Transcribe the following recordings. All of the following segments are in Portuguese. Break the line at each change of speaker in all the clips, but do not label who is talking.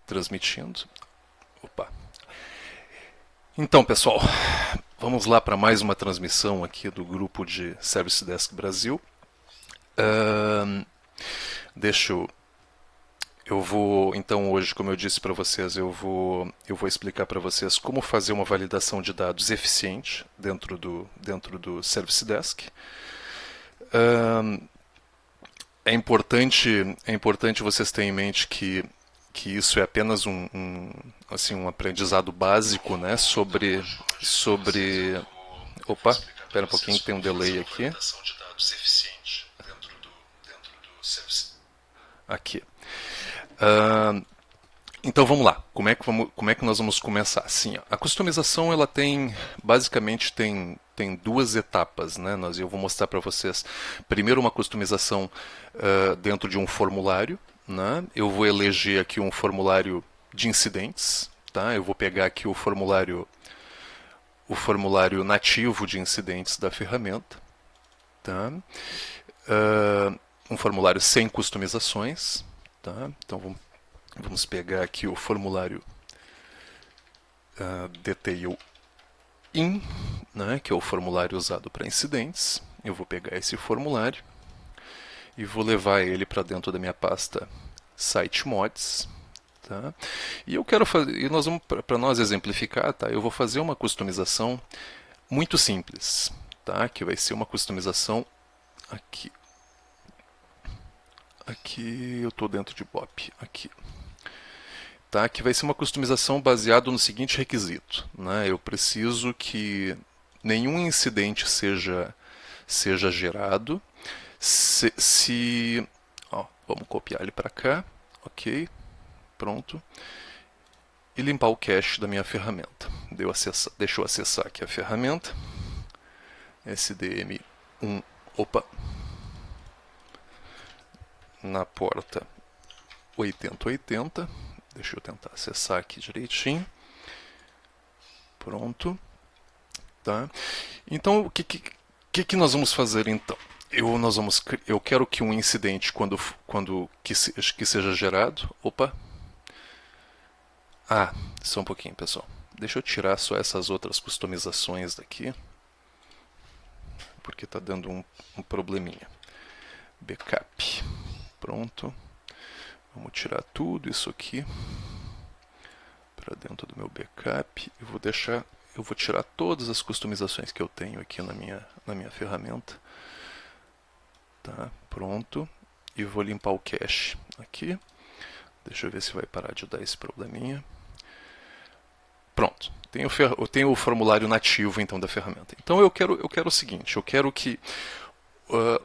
Transmitindo. Opa. Então, pessoal, vamos lá para mais uma transmissão aqui do grupo de Service Desk Brasil. Deixa eu vou, então hoje, como eu disse para vocês, eu vou explicar para vocês como fazer uma validação de dados eficiente dentro do Service Desk. É importante vocês terem em mente que isso é apenas um aprendizado básico, né, sobre... Opa, espera um pouquinho que tem um delay aqui. Aqui. Então vamos lá. Como é que nós vamos começar? Sim, a customização ela basicamente tem duas etapas, né? Eu vou mostrar para vocês primeiro uma customização dentro de um formulário, né? Eu vou eleger aqui um formulário de incidentes, tá? Eu vou pegar aqui o formulário nativo de incidentes da ferramenta, tá? Um formulário sem customizações, tá? Então vamos pegar aqui o formulário Detail In, né, que é o formulário usado para incidentes. Eu vou pegar esse formulário e vou levar ele para dentro da minha pasta Site Mods. Tá? E eu quero fazer, e nós vamos, para nós exemplificar, tá? Eu vou fazer uma customização muito simples, tá? Que vai ser uma customização aqui. Aqui eu estou dentro de BOP. Aqui. Tá, que vai ser uma customização baseada no seguinte requisito, né? Eu preciso que nenhum incidente seja gerado. Vamos copiar ele para cá, ok, pronto, e limpar o cache da minha ferramenta. Deixa eu acessar aqui a ferramenta, SDM1, na porta 8080. Deixa eu tentar acessar aqui direitinho. Pronto. Tá? Então, o que nós vamos fazer então? Eu quero que um incidente, que seja gerado... Só um pouquinho, pessoal. Deixa eu tirar só essas outras customizações daqui. Porque está dando um probleminha. Backup. Pronto. Vamos tirar tudo isso aqui para dentro do meu backup. Eu vou tirar todas as customizações que eu tenho aqui na minha ferramenta. Tá, pronto. E vou limpar o cache aqui. Deixa eu ver se vai parar de dar esse probleminha. Pronto. Eu tenho o formulário nativo então da ferramenta. Então eu quero o seguinte, eu quero que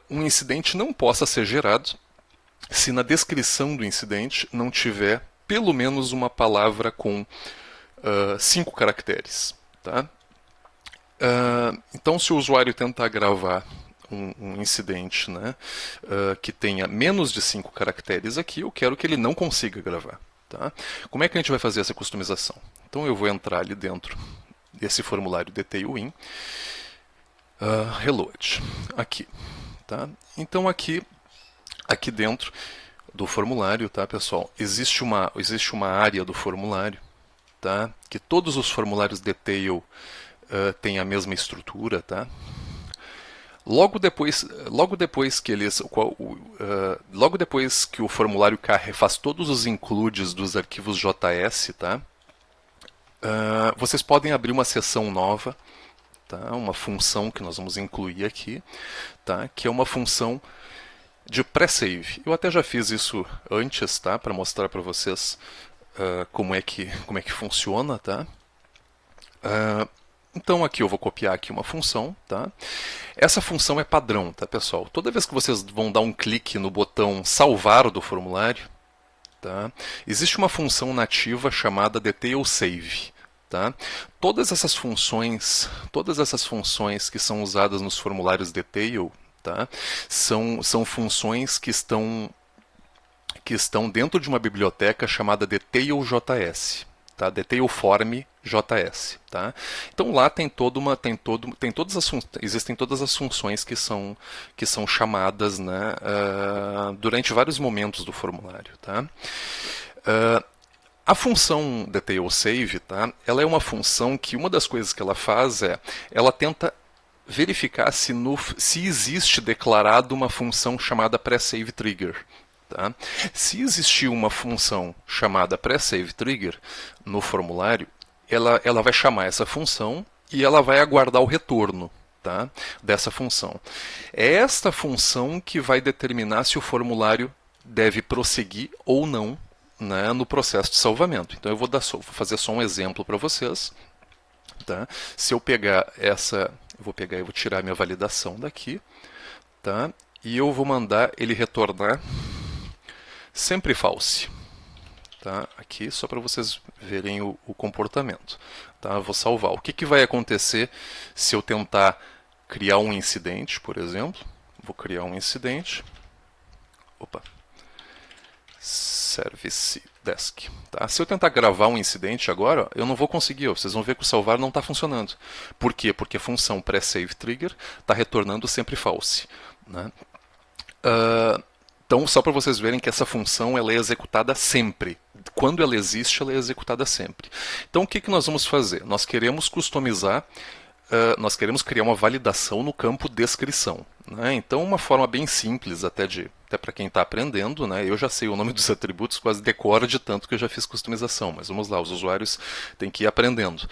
um incidente não possa ser gerado se na descrição do incidente não tiver pelo menos uma palavra com 5 caracteres. Tá? Então, se o usuário tentar gravar um incidente, né, que tenha menos de 5 caracteres aqui, eu quero que ele não consiga gravar. Tá? Como é que a gente vai fazer essa customização? Então, eu vou entrar ali dentro desse formulário Detail In, Reload, aqui. Tá? Então, aqui dentro do formulário, tá, pessoal, existe uma área do formulário, tá, que todos os formulários Detail têm a mesma estrutura, tá. Logo depois que o formulário faz todos os includes dos arquivos JS, tá, vocês podem abrir uma seção nova, tá, uma função que nós vamos incluir aqui, tá, que é uma função de pré-save. Eu até já fiz isso antes, tá, para mostrar para vocês como é que funciona, tá? Então aqui eu vou copiar aqui uma função, tá? Essa função é padrão, tá, pessoal? Toda vez que vocês vão dar um clique no botão salvar do formulário, tá, existe uma função nativa chamada detail save. Tá? Todas essas funções que são usadas nos formulários Detail, tá? São funções que estão dentro de uma biblioteca chamada Detail.js, tá? Detailform.js, tá? Então lá existem todas as funções que são chamadas, né, durante vários momentos do formulário, tá? A função detailSave, tá? Ela é uma função que uma das coisas que ela faz é, ela tenta verificar se existe declarado uma função chamada preSaveTrigger. Tá? Se existir uma função chamada preSaveTrigger no formulário, ela vai chamar essa função e ela vai aguardar o retorno, tá, dessa função. É esta função que vai determinar se o formulário deve prosseguir ou não, né, no processo de salvamento. Então eu vou fazer só um exemplo para vocês. Tá? Se eu pegar essa, eu vou tirar minha validação daqui, tá? E eu vou mandar ele retornar sempre false. Tá? Aqui só para vocês verem o comportamento. Tá? Vou salvar. O que vai acontecer se eu tentar criar um incidente, por exemplo? Vou criar um incidente. Opa. Service Desk. Tá? Se eu tentar gravar um incidente agora, eu não vou conseguir. Vocês vão ver que o salvar não está funcionando. Por quê? Porque a função preSaveTrigger está retornando sempre false. Né? Então, só para vocês verem que essa função ela é executada sempre. Quando ela existe, ela é executada sempre. Então, o que nós vamos fazer? Nós queremos customizar, nós queremos criar uma validação no campo descrição. Né? Então, uma forma bem simples, até para quem está aprendendo, né? Eu já sei o nome dos atributos, quase decoro de tanto que eu já fiz customização, mas vamos lá, os usuários têm que ir aprendendo.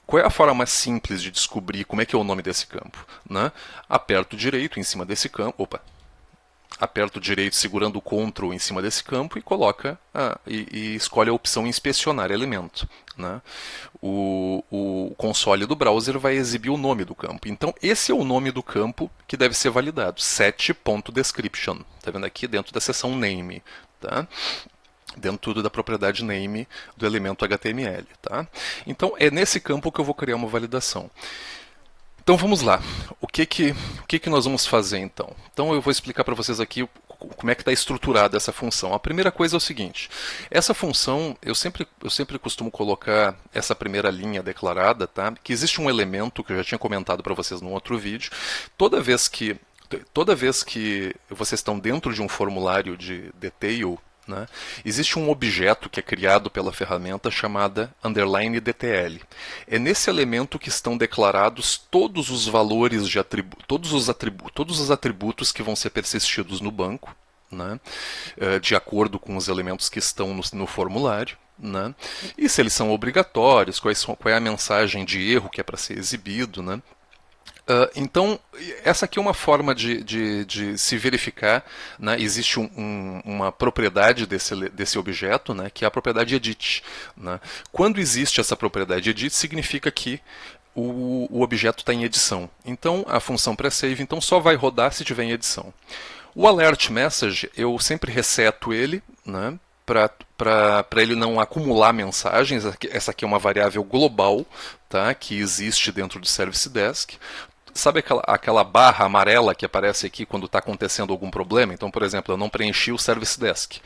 Qual é a forma mais simples de descobrir como é que é o nome desse campo? Né? Aperto direito em cima desse campo, aperto direito segurando o Ctrl em cima desse campo e coloca e escolhe a opção inspecionar elemento. Né? O console do browser vai exibir o nome do campo. Então, esse é o nome do campo que deve ser validado, set.description. Está vendo aqui dentro da seção name. Tá? Dentro da propriedade name do elemento HTML. Tá? Então, é nesse campo que eu vou criar uma validação. Então vamos lá. O que nós vamos fazer então? Então eu vou explicar para vocês aqui como é que está estruturada essa função. A primeira coisa é o seguinte: essa função, eu sempre costumo colocar essa primeira linha declarada, tá? Que existe um elemento que eu já tinha comentado para vocês num outro vídeo. Toda vez que vocês estão dentro de um formulário de detail, né, existe um objeto que é criado pela ferramenta chamada _DTL. É nesse elemento que estão declarados todos os valores de todos os atributos que vão ser persistidos no banco, né, de acordo com os elementos que estão no formulário. Né, e se eles são obrigatórios, qual é a mensagem de erro que é para ser exibido. Né. Então, essa aqui é uma forma de se verificar. Né? Existe uma propriedade desse objeto, né? Que é a propriedade edit. Né? Quando existe essa propriedade edit, significa que o objeto está em edição. Então, a função preSave então, só vai rodar se estiver em edição. O alert message, eu sempre reseto ele, né? Para ele não acumular mensagens. Essa aqui é uma variável global, tá? Que existe dentro do Service Desk. Sabe aquela barra amarela que aparece aqui quando está acontecendo algum problema? Então, por exemplo, eu não preenchi o Service Desk.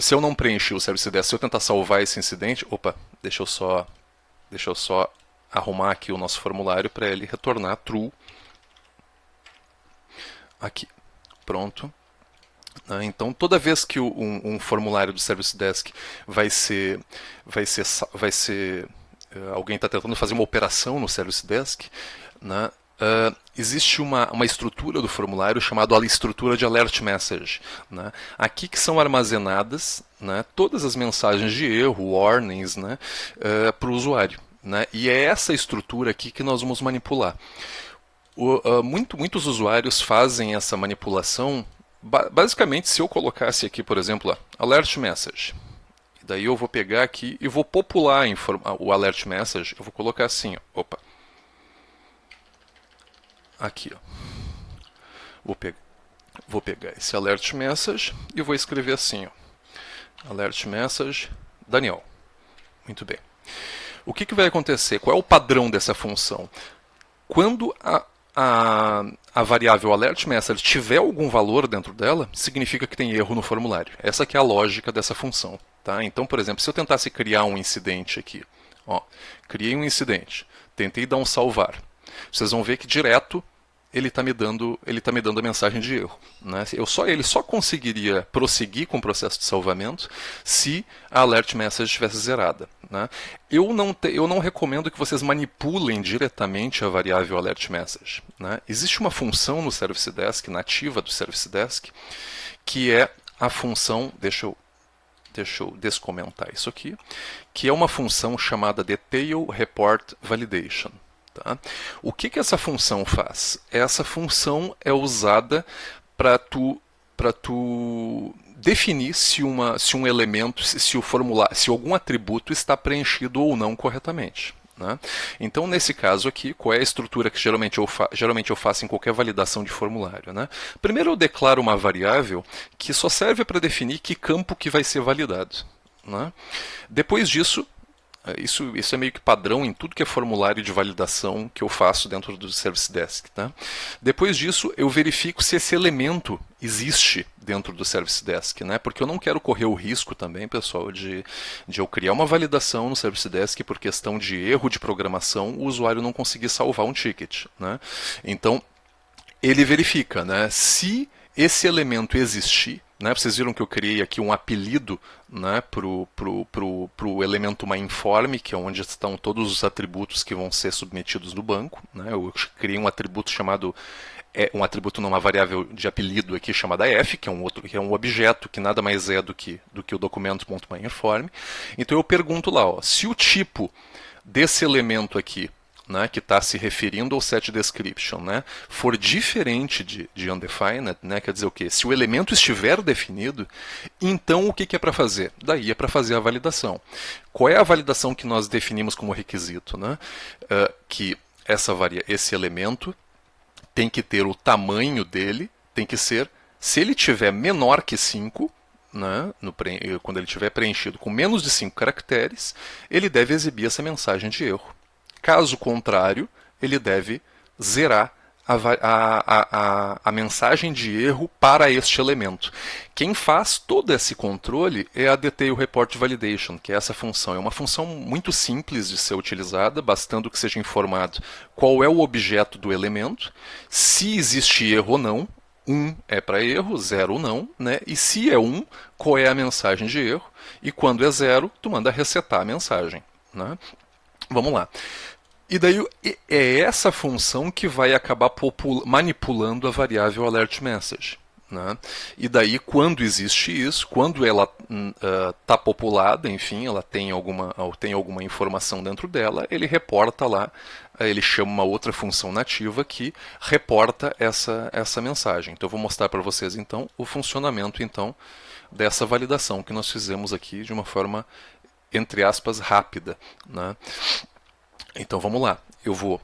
Se eu não preenchi o Service Desk, se eu tentar salvar esse incidente... Opa, deixa eu só arrumar aqui o nosso formulário para ele retornar true. Aqui, pronto. Então, toda vez que um formulário do Service Desk alguém está tentando fazer uma operação no Service Desk, né, existe uma estrutura do formulário chamada a estrutura de alert message. Né, aqui que são armazenadas, né, todas as mensagens de erro, warnings, né, para o usuário. Né, e é essa estrutura aqui que nós vamos manipular. Muitos usuários fazem essa manipulação. Basicamente, se eu colocasse aqui, por exemplo, alert message, e daí eu vou pegar aqui e vou popular o alert message, eu vou colocar assim, ó, opa, aqui, ó. Vou pegar esse alert message e vou escrever assim, ó, alert message Daniel. Muito bem. O que vai acontecer? Qual é o padrão dessa função? Quando a variável alert message tiver algum valor dentro dela, significa que tem erro no formulário. Essa que é a lógica dessa função. Tá? Então, por exemplo, se eu tentasse criar um incidente aqui, ó, criei um incidente, tentei dar um salvar, vocês vão ver que direto ele tá me dando a mensagem de erro, né? Ele só conseguiria prosseguir com o processo de salvamento se a alert message estivesse zerada, né? Eu não recomendo que vocês manipulem diretamente a variável alert message, né? Existe uma função no Service Desk, nativa do Service Desk, que é a função, deixa eu descomentar isso aqui, que é uma função chamada Detail Report Validation. Tá? O que essa função faz? Essa função é usada para tu definir se um elemento, se o formulário, se algum atributo está preenchido ou não corretamente. Né? Então, nesse caso aqui, qual é a estrutura que geralmente eu faço em qualquer validação de formulário? Né? Primeiro eu declaro uma variável que só serve para definir que campo que vai ser validado. Né? Depois disso, isso é meio que padrão em tudo que é formulário de validação que eu faço dentro do Service Desk. Tá? Depois disso, eu verifico se esse elemento existe dentro do Service Desk, né? Porque eu não quero correr o risco também, pessoal, de eu criar uma validação no Service Desk por questão de erro de programação, o usuário não conseguir salvar um ticket. Né? Então, ele verifica, né, se esse elemento existir. Né? Vocês viram que eu criei aqui um apelido, né, para o elemento MyInform, que é onde estão todos os atributos que vão ser submetidos no banco. Né? Eu criei um atributo chamado um atributo numa variável de apelido aqui chamada f, que é um objeto que nada mais é do que o documento.myInform. Então eu pergunto lá, ó, se o tipo desse elemento aqui, né, que está se referindo ao set description, né, for diferente de undefined, né, quer dizer o quê? Se o elemento estiver definido, então o que é para fazer? Daí é para fazer a validação. Qual é a validação que nós definimos como requisito? Né? Que esse elemento tem que ter o tamanho dele, tem que ser, se ele tiver menor que 5, né, quando ele tiver preenchido com menos de 5 caracteres, ele deve exibir essa mensagem de erro. Caso contrário, ele deve zerar a mensagem de erro para este elemento. Quem faz todo esse controle é a Detail Report Validation, que é essa função. É uma função muito simples de ser utilizada, bastando que seja informado qual é o objeto do elemento, se existe erro ou não. 1 é para erro, 0 não, né? E se é 1, qual é a mensagem de erro? E quando é 0, tu manda resetar a mensagem. Né? Vamos lá. E daí é essa função que vai acabar manipulando a variável alert message. Né? E daí, quando existe isso, quando ela está populada, enfim, ela tem alguma informação dentro dela, ele reporta lá, ele chama uma outra função nativa que reporta essa mensagem. Então eu vou mostrar para vocês então o funcionamento então dessa validação que nós fizemos aqui de uma forma, entre aspas, rápida. Né? Então vamos lá.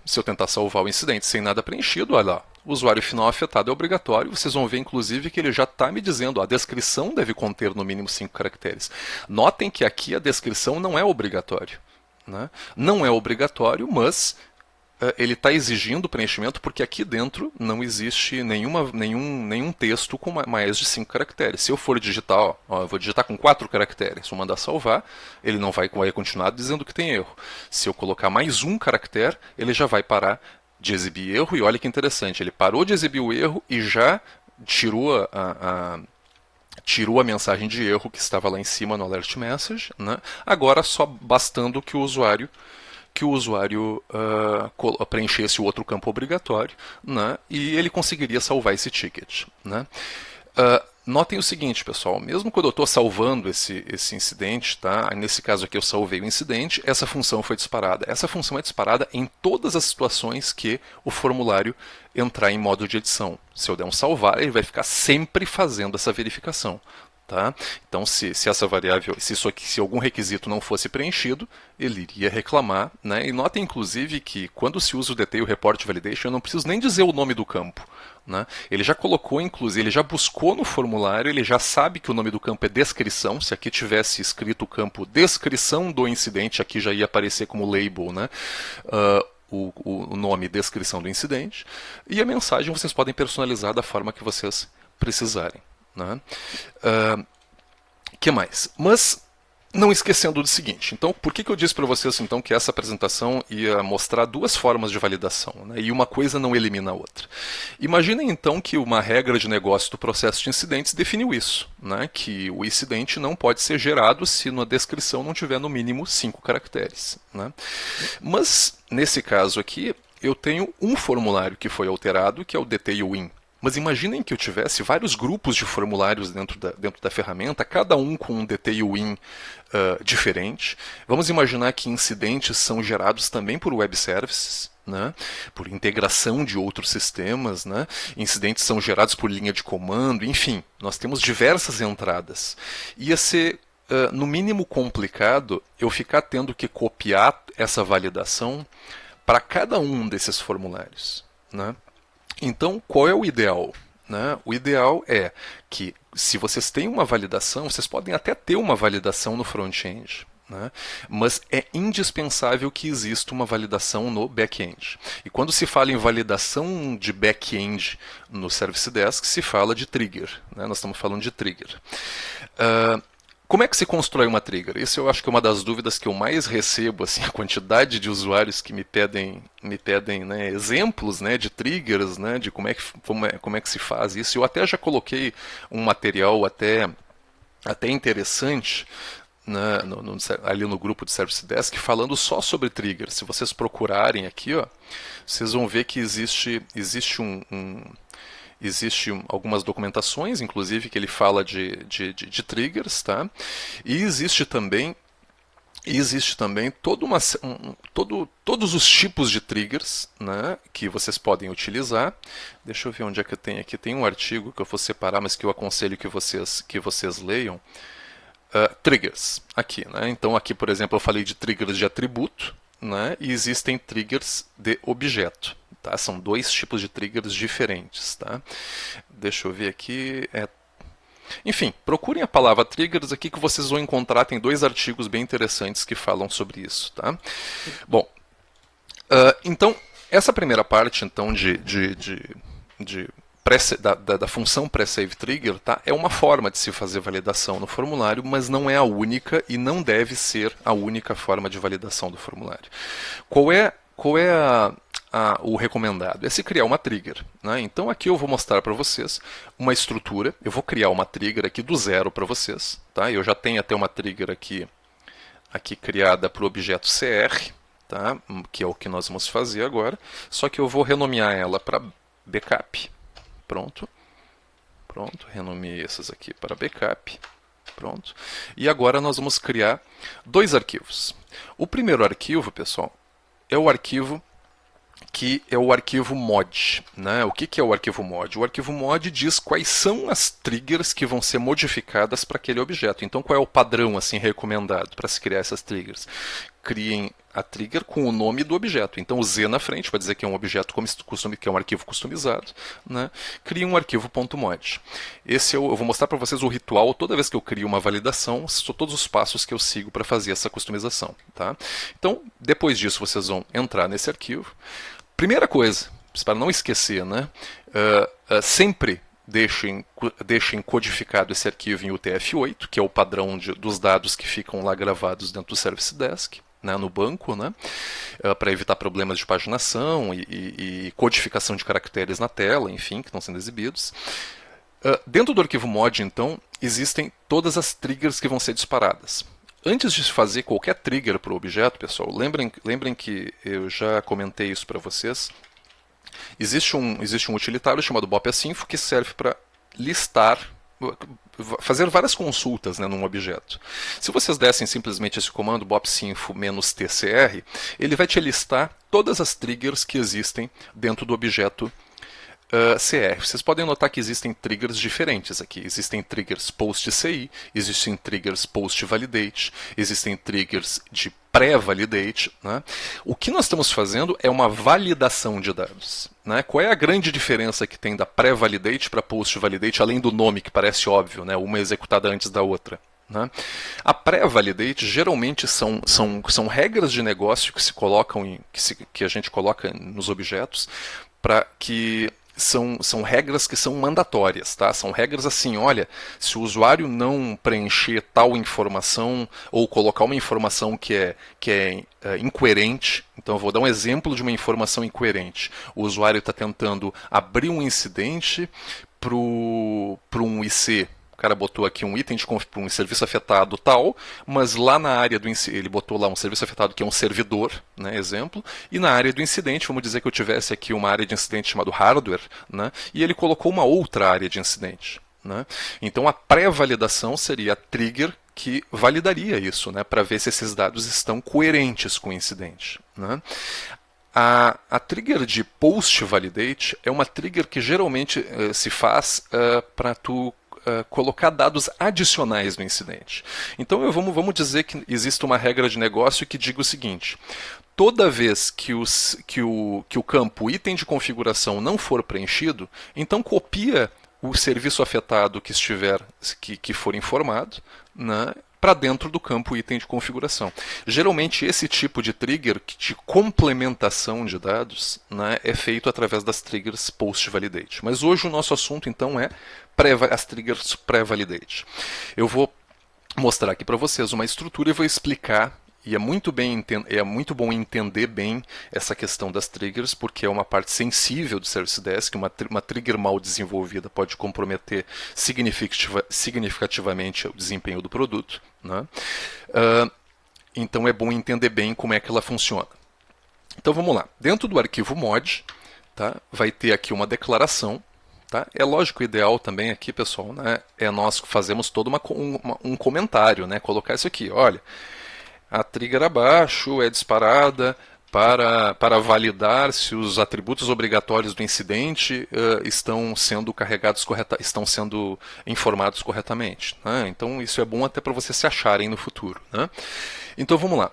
Se eu tentar salvar o incidente sem nada preenchido, olha lá, o usuário final afetado é obrigatório. Vocês vão ver, inclusive, que ele já está me dizendo, a descrição deve conter no mínimo 5 caracteres. Notem que aqui a descrição não é obrigatório. Né? Não é obrigatório, mas ele está exigindo preenchimento porque aqui dentro não existe nenhum texto com mais de 5 caracteres. Se eu for digitar, eu vou digitar com 4 caracteres, vou mandar salvar, ele não vai continuar dizendo que tem erro. Se eu colocar mais um caractere, ele já vai parar de exibir erro. E olha que interessante, ele parou de exibir o erro e já tirou a mensagem de erro que estava lá em cima no alert message. Né? Agora só bastando que o usuário preenchesse o outro campo obrigatório, né, e ele conseguiria salvar esse ticket. Né. Notem o seguinte, pessoal, mesmo quando eu estou salvando esse incidente, tá, nesse caso aqui eu salvei o incidente, essa função foi disparada. Essa função é disparada em todas as situações que o formulário entrar em modo de edição. Se eu der um salvar, ele vai ficar sempre fazendo essa verificação. Tá? Então, se essa variável, se algum requisito não fosse preenchido, ele iria reclamar. Né? E notem, inclusive, que quando se usa o Detail Report Validation, eu não preciso nem dizer o nome do campo. Né? Ele já colocou, inclusive, ele já buscou no formulário, ele já sabe que o nome do campo é descrição. Se aqui tivesse escrito o campo descrição do incidente, aqui já ia aparecer como label, né? O nome descrição do incidente. E a mensagem vocês podem personalizar da forma que vocês precisarem. Né? Que mais? Mas Não esquecendo do seguinte, então, por que eu disse para vocês então que essa apresentação ia mostrar duas formas de validação, né, e uma coisa não elimina a outra? Imaginem então que uma regra de negócio do processo de incidentes definiu isso, né, que o incidente não pode ser gerado se na descrição não tiver no mínimo 5 caracteres. Né? Mas, nesse caso aqui, eu tenho um formulário que foi alterado, que é o detail in. Mas imaginem que eu tivesse vários grupos de formulários dentro da ferramenta, cada um com um detail in diferente. Vamos imaginar que incidentes são gerados também por web services, né? Por integração de outros sistemas. Né? Incidentes são gerados por linha de comando, enfim, nós temos diversas entradas. Ia ser, no mínimo, complicado eu ficar tendo que copiar essa validação para cada um desses formulários. Né? Então, qual é o ideal? Né? O ideal é que, se vocês têm uma validação, vocês podem até ter uma validação no front-end, né? Mas é indispensável que exista uma validação no back-end. E quando se fala em validação de back-end no Service Desk, se fala de trigger. Né? Nós estamos falando de trigger. Como é que se constrói uma trigger? Isso eu acho que é uma das dúvidas que eu mais recebo, assim, a quantidade de usuários que me pedem né, exemplos, né, de triggers, né, de como é que se faz isso. Eu até já coloquei um material até interessante, né, ali no grupo de Service Desk, falando só sobre triggers. Se vocês procurarem aqui, ó, vocês vão ver que existe algumas documentações, inclusive, que ele fala de triggers, tá? E existe também todos os tipos de triggers, né, que vocês podem utilizar. Deixa eu ver onde é que eu tenho aqui. Tem um artigo que eu vou separar, mas que eu aconselho que vocês leiam. Triggers, aqui. Né? Então, aqui, por exemplo, eu falei de triggers de atributo, né, e existem triggers de objeto. Tá? São dois tipos de triggers diferentes. Tá? Deixa eu ver aqui. Enfim, procurem a palavra triggers aqui que vocês vão encontrar. Tem 2 artigos bem interessantes que falam sobre isso. Tá? Bom, então, essa primeira parte então, da função pré-save trigger, tá? É uma forma de se fazer validação no formulário, mas não é a única e não deve ser a única forma de validação do formulário. Qual é o recomendado? É se criar uma trigger. Né? Então aqui eu vou mostrar para vocês uma estrutura. Eu vou criar uma trigger aqui do zero para vocês. Tá? Eu já tenho até uma trigger aqui criada para o objeto CR, tá? Que é o que nós vamos fazer agora. Só que eu vou renomear ela para backup. Pronto, renomeei essas aqui para backup. Pronto. E agora nós vamos criar 2 arquivos. O primeiro arquivo, pessoal, é o arquivo que é o arquivo mod. Né? O que é o arquivo mod? O arquivo mod diz quais são as triggers que vão ser modificadas para aquele objeto. Então, qual é o padrão assim recomendado para se criar essas triggers? Criem a trigger com o nome do objeto. Então, o Z na frente vai dizer que é um objeto que é um arquivo customizado. Né? Crie um arquivo .mod. Eu vou mostrar para vocês o ritual. Toda vez que eu crio uma validação, são todos os passos que eu sigo para fazer essa customização. Tá? Então, depois disso, vocês vão entrar nesse arquivo. Primeira coisa, para não esquecer, né? Sempre deixem codificado esse arquivo em UTF-8, que é o padrão dos dados que ficam lá gravados dentro do Service Desk, né, no banco, né, para evitar problemas de paginação e codificação de caracteres na tela, enfim, que estão sendo exibidos. Dentro do arquivo mod, então, existem todas as triggers que vão ser disparadas. Antes de fazer qualquer trigger para o objeto, pessoal, lembrem que eu já comentei isso para vocês. Existe um utilitário chamado bopasinfo que serve para listar, fazer várias consultas, né, num objeto. Se vocês dessem simplesmente esse comando bopasinfo-tcr, ele vai te listar todas as triggers que existem dentro do objeto CR. Vocês podem notar que existem triggers diferentes aqui. Existem triggers post-CI, existem triggers post-validate, existem triggers de pré-validate. Né? O que nós estamos fazendo é uma validação de dados. Né? Qual é a grande diferença que tem da pré-validate para post-validate, além do nome que parece óbvio, né? Uma executada antes da outra? Né? A pré-validate geralmente são regras de negócio que se colocam que a gente coloca nos objetos para que são regras que são mandatórias, tá? São regras assim, olha, se o usuário não preencher tal informação ou colocar uma informação que é incoerente, então eu vou dar um exemplo de uma informação incoerente. O usuário está tentando abrir um incidente para um IC. O cara botou aqui um item de para um serviço afetado tal, mas lá na área do ele botou lá um serviço afetado que é um servidor, né, exemplo, e na área do incidente, vamos dizer que eu tivesse aqui uma área de incidente chamado hardware, né, e ele colocou uma outra área de incidente. Né? Então a pré-validação seria a trigger que validaria isso, né, para ver se esses dados estão coerentes com o incidente. Né? A trigger de post-validate é uma trigger que geralmente se faz para tu colocar dados adicionais no incidente. Então vamos dizer que existe uma regra de negócio que diga o seguinte: toda vez que o campo item de configuração não for preenchido, então copia o serviço afetado que for informado, né, para dentro do campo item de configuração. Geralmente esse tipo de trigger de complementação de dados, né, é feito através das triggers post-validate. Mas hoje o nosso assunto então é as triggers pré-validate. Eu vou mostrar aqui para vocês uma estrutura e vou explicar. E é muito bom entender bem essa questão das triggers, porque é uma parte sensível do Service Desk. Uma trigger mal desenvolvida pode comprometer significativamente o desempenho do produto. Né? Então é bom entender bem como é que ela funciona. Então vamos lá. Dentro do arquivo mod, tá, vai ter aqui uma declaração. Tá? É lógico, o ideal também aqui, pessoal, né, é nós fazemos todo um comentário, né, colocar isso aqui. Olha, a trigger abaixo é disparada para validar se os atributos obrigatórios do incidente estão sendo estão sendo informados corretamente. Né? Então isso é bom até para vocês se acharem no futuro. Né? Então vamos lá.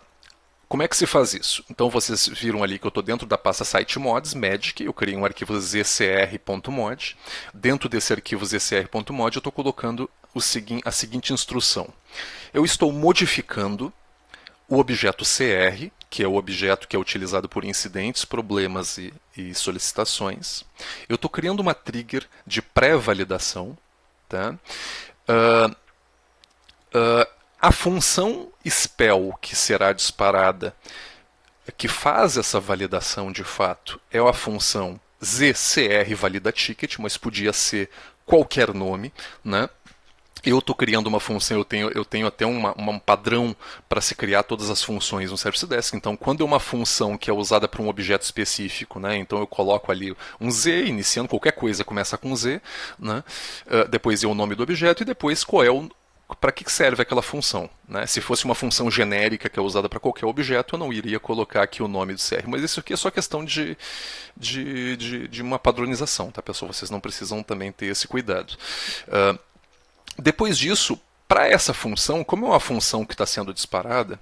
Como é que se faz isso? Então vocês viram ali que eu estou dentro da pasta sitemods, magic, eu criei um arquivo zcr.mod. Dentro desse arquivo zcr.mod eu estou colocando a seguinte instrução. Eu estou modificando o objeto CR, que é o objeto que é utilizado por incidentes, problemas e solicitações. Eu estou criando uma trigger de pré-validação. Tá? A função spell que será disparada, que faz essa validação de fato, é a função zcr_validaticket, mas podia ser qualquer nome, né? Eu estou criando uma função, eu tenho até um padrão para se criar todas as funções no Service Desk. Então, quando é uma função que é usada para um objeto específico, né, então eu coloco ali um Z, iniciando qualquer coisa, começa com Z, né, depois é o nome do objeto e depois qual é para que serve aquela função. Né? Se fosse uma função genérica que é usada para qualquer objeto, eu não iria colocar aqui o nome do CR. Mas isso aqui é só questão de uma padronização, tá, pessoal? Vocês não precisam também ter esse cuidado. Depois disso, para essa função, como é uma função que está sendo disparada,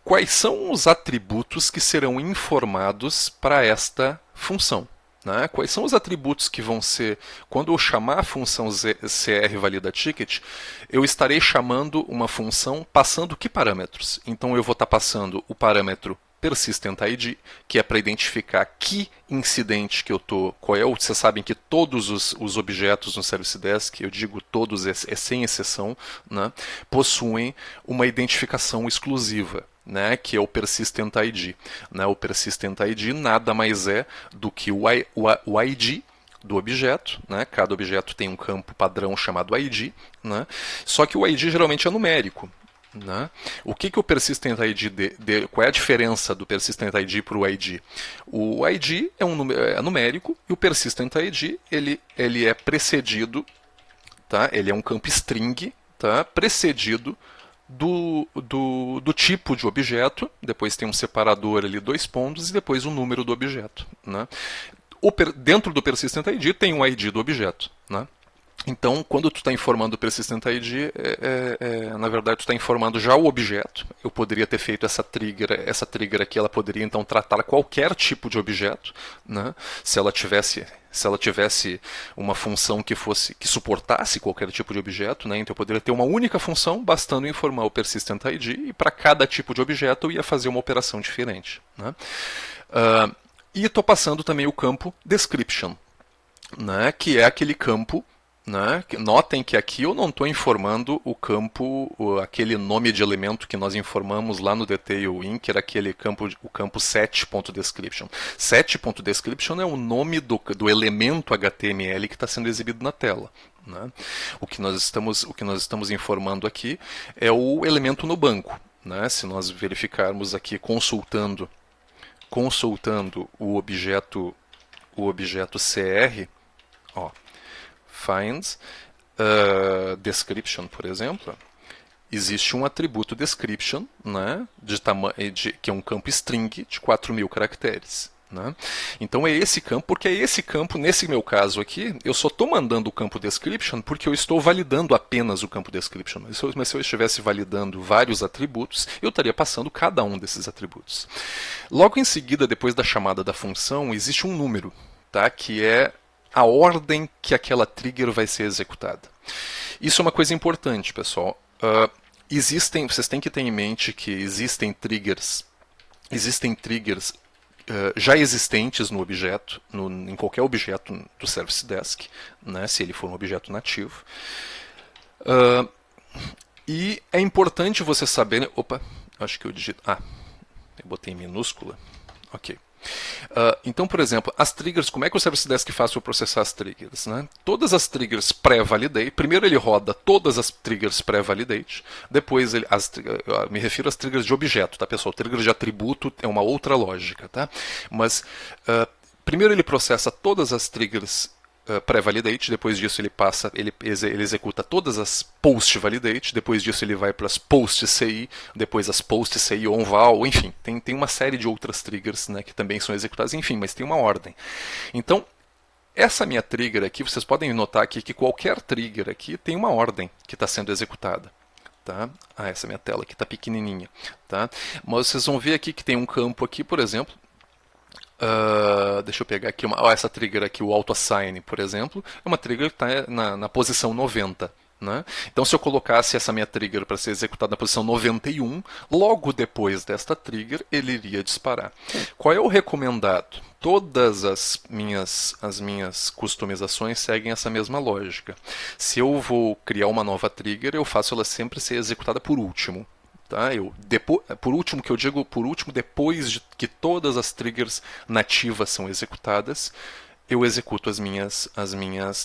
quais são os atributos que serão informados para esta função? Né? Quais são os atributos que vão ser, quando eu chamar a função CR_validaticket, eu estarei chamando uma função passando que parâmetros? Então eu vou estar passando o parâmetro Persistent ID, que é para identificar que incidente que eu estou, vocês sabem que todos os objetos no Service Desk, eu digo todos, sem exceção, né, possuem uma identificação exclusiva, né, que é o Persistent ID. Né? O Persistent ID nada mais é do que o ID do objeto, né? Cada objeto tem um campo padrão chamado ID, né? Só que o ID geralmente é numérico. Né? O que o Persistent ID qual é a diferença do Persistent ID para o ID? O ID é numérico e o Persistent ID ele é precedido, tá? Ele é um campo string, tá? Precedido do tipo de objeto, depois tem um separador ali, 2 pontos, e depois o número do objeto. Né? Dentro do Persistent ID tem um ID do objeto. Né? Então, quando tu está informando o Persistent ID, na verdade tu está informando já o objeto. Eu poderia ter feito essa trigger aqui, ela poderia então tratar qualquer tipo de objeto, né? Se ela tivesse uma função que suportasse qualquer tipo de objeto, né? Então eu poderia ter uma única função, bastando informar o Persistent ID, e para cada tipo de objeto eu ia fazer uma operação diferente. Né? E estou passando também o campo Description. né, que é aquele campo, né? Notem que aqui eu não estou informando o campo, aquele nome de elemento que nós informamos lá no detail.in, que era aquele campo, o campo set.description. Set.description é o nome do elemento HTML que está sendo exibido na tela. Né? O que nós estamos informando aqui é o elemento no banco. Né? Se nós verificarmos aqui consultando o objeto CR, ó, finds description, por exemplo, existe um atributo description, né, que é um campo string de 4.000 caracteres. Né? Então é esse campo, porque é esse campo, nesse meu caso aqui, eu só estou mandando o campo description porque eu estou validando apenas o campo description. Mas se eu estivesse validando vários atributos, eu estaria passando cada um desses atributos. Logo em seguida, depois da chamada da função, existe um número, tá, que é a ordem que aquela trigger vai ser executada. Isso é uma coisa importante, pessoal. Vocês têm que ter em mente que existem triggers já existentes no objeto, em qualquer objeto do Service Desk, né, se ele for um objeto nativo. E é importante você saber... Opa, acho que eu digito... eu botei em minúscula. Ok. Então, por exemplo, as triggers, como é que o Service Desk faz para processar as triggers? Né? Todas as triggers pré-validate, primeiro ele roda todas as triggers pré-validate, depois me refiro às triggers de objeto, tá, pessoal? Trigger de atributo é uma outra lógica, tá? Mas primeiro ele processa todas as triggers pré-validate, depois disso ele executa todas as post-validate, depois disso ele vai para as post-CI, depois as post-CI on-val, enfim, tem uma série de outras triggers, né, que também são executadas, enfim, mas tem uma ordem. Então, essa minha trigger aqui, vocês podem notar aqui que qualquer trigger aqui tem uma ordem que está sendo executada. Tá? Essa minha tela aqui está pequenininha. Tá? Mas vocês vão ver aqui que tem um campo aqui, por exemplo, deixa eu pegar aqui essa trigger aqui, o auto-assign, por exemplo, é uma trigger que está na posição 90. Né? Então, se eu colocasse essa minha trigger para ser executada na posição 91, logo depois desta trigger, ele iria disparar. Qual é o recomendado? Todas as minhas customizações seguem essa mesma lógica. Se eu vou criar uma nova trigger, eu faço ela sempre ser executada por último. Tá? Por último, que eu digo por último, depois de que todas as triggers nativas são executadas, eu executo as minhas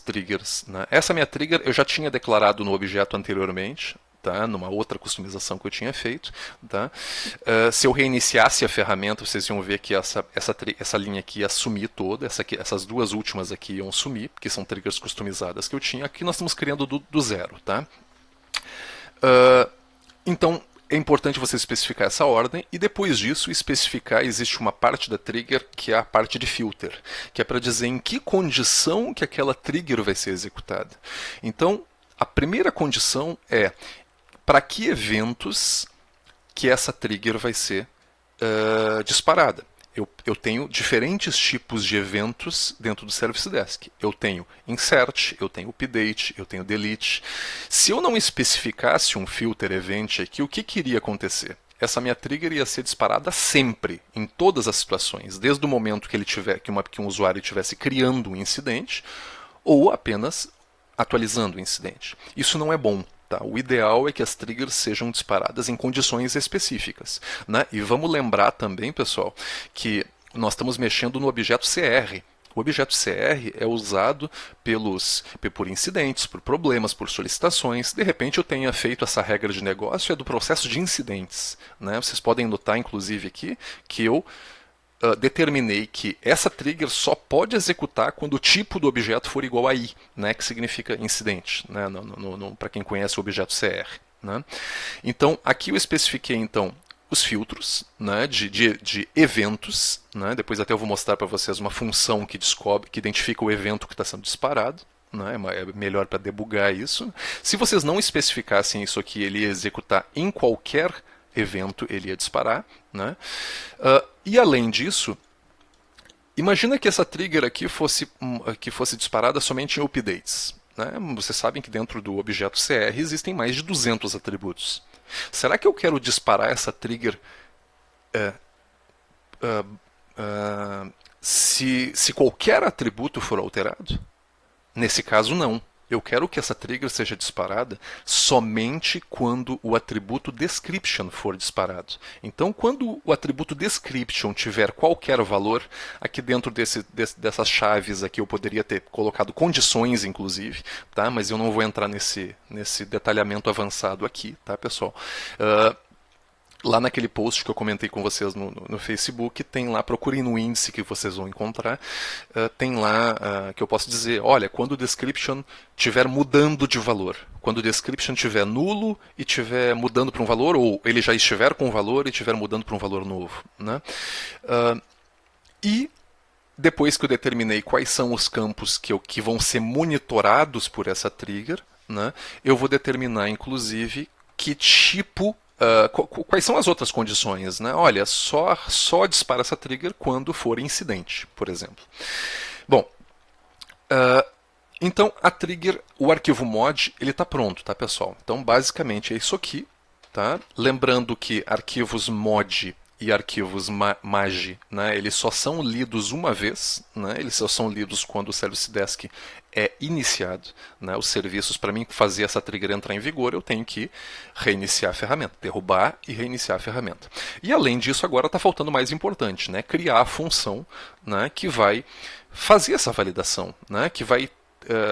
triggers. Né? Essa minha trigger eu já tinha declarado no objeto anteriormente, tá? Numa outra customização que eu tinha feito. Tá? Se eu reiniciasse a ferramenta, vocês iam ver que essa linha aqui ia sumir toda, essas duas últimas aqui iam sumir, porque são triggers customizadas que eu tinha. Aqui nós estamos criando do zero. Tá? Então, é importante você especificar essa ordem e depois disso especificar, existe uma parte da trigger que é a parte de filter, que é para dizer em que condição que aquela trigger vai ser executada. Então, a primeira condição é para que eventos que essa trigger vai ser disparada. Eu tenho diferentes tipos de eventos dentro do Service Desk. Eu tenho insert, eu tenho update, eu tenho delete. Se eu não especificasse um filter event aqui, o que iria acontecer? Essa minha trigger ia ser disparada sempre, em todas as situações, desde o momento que um usuário estivesse criando um incidente, ou apenas atualizando o incidente. Isso não é bom. Tá? O ideal é que as triggers sejam disparadas em condições específicas. Né? E vamos lembrar também, pessoal, que nós estamos mexendo no objeto CR. O objeto CR é usado por incidentes, por problemas, por solicitações. De repente eu tenha feito essa regra de negócio, é do processo de incidentes. Né? Vocês podem notar, inclusive, aqui, que eu determinei que essa trigger só pode executar quando o tipo do objeto for igual a i, né, que significa incidente, né, para quem conhece o objeto CR. Né. Então, aqui eu especifiquei então os filtros, né, de eventos. Né, depois até eu vou mostrar para vocês uma função que identifica o evento que está sendo disparado. Né, é melhor para debugar isso. Se vocês não especificassem isso aqui, ele ia executar em qualquer evento, ele ia disparar. Né? E além disso, imagina que essa trigger aqui fosse disparada somente em updates. Né? Vocês sabem que dentro do objeto CR existem mais de 200 atributos. Será que eu quero disparar essa trigger se qualquer atributo for alterado? Nesse caso, não. Eu quero que essa trigger seja disparada somente quando o atributo description for disparado. Então, quando o atributo description tiver qualquer valor, aqui dentro dessas chaves aqui eu poderia ter colocado condições, inclusive, tá? Mas eu não vou entrar nesse detalhamento avançado aqui, tá, pessoal? Lá naquele post que eu comentei com vocês no Facebook, tem lá, procurem no índice que vocês vão encontrar, tem lá que eu posso dizer, olha, quando o description estiver mudando de valor, quando o description estiver nulo e estiver mudando para um valor, ou ele já estiver com um valor e estiver mudando para um valor novo. Né? E depois que eu determinei quais são os campos que vão ser monitorados por essa trigger, né, eu vou determinar, inclusive, que tipo quais são as outras condições? Né? Olha, só dispara essa trigger quando for incidente, por exemplo. Bom, então a trigger, o arquivo mod, ele está pronto, tá, pessoal? Então, basicamente é isso aqui. Tá? Lembrando que arquivos mod e arquivos MAGE, né, eles só são lidos uma vez, né, eles só são lidos quando o Service Desk é iniciado. Né, os serviços, para mim fazer essa trigger entrar em vigor, eu tenho que reiniciar a ferramenta, derrubar e reiniciar a ferramenta. E além disso, agora está faltando o mais importante, né, criar a função, né, que vai fazer essa validação, né, que vai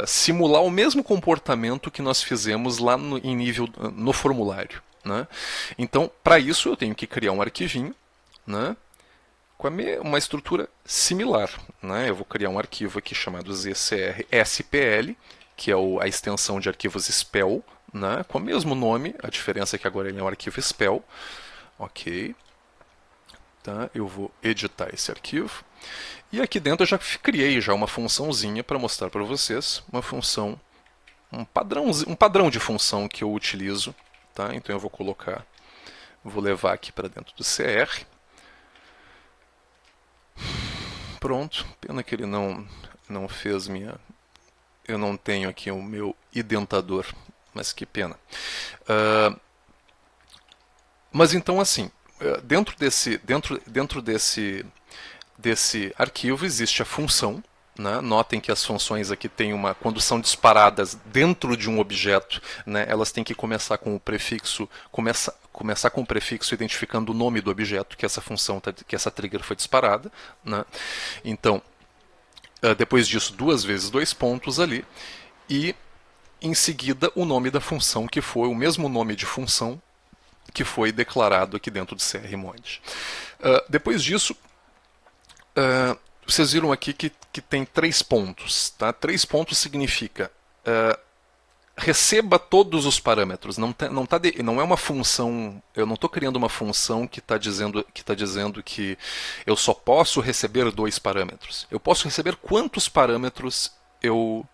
simular o mesmo comportamento que nós fizemos lá em nível no formulário. Né? Então, para isso, eu tenho que criar um arquivinho, né, com uma estrutura similar. Né? Eu vou criar um arquivo aqui chamado zcr-spl, que é a extensão de arquivos SPEL, né, com o mesmo nome, a diferença é que agora ele é um arquivo SPEL. Ok. Tá? Eu vou editar esse arquivo. E aqui dentro eu já criei uma funçãozinha para mostrar para vocês, uma função, um padrão de função que eu utilizo. Tá? Então eu vou levar aqui para dentro do CR. Pronto, pena que ele não fez eu não tenho aqui o meu identador, mas que pena. Mas então assim, dentro desse arquivo existe a função. Né? Notem que as funções aqui têm quando são disparadas dentro de um objeto, né, elas têm que começar com o prefixo, começar com o prefixo identificando o nome do objeto que que essa trigger foi disparada. Né? Então, depois disso, 2 vezes 2 pontos ali, e em seguida o nome da função, que foi o mesmo nome de função que foi declarado aqui dentro do CRMod. Depois disso, vocês viram aqui que tem 3 pontos. Tá? 3 pontos significa receba todos os parâmetros. Não é uma função. Eu não estou criando uma função que está dizendo que eu só posso receber 2 parâmetros. Eu posso receber quantos parâmetros o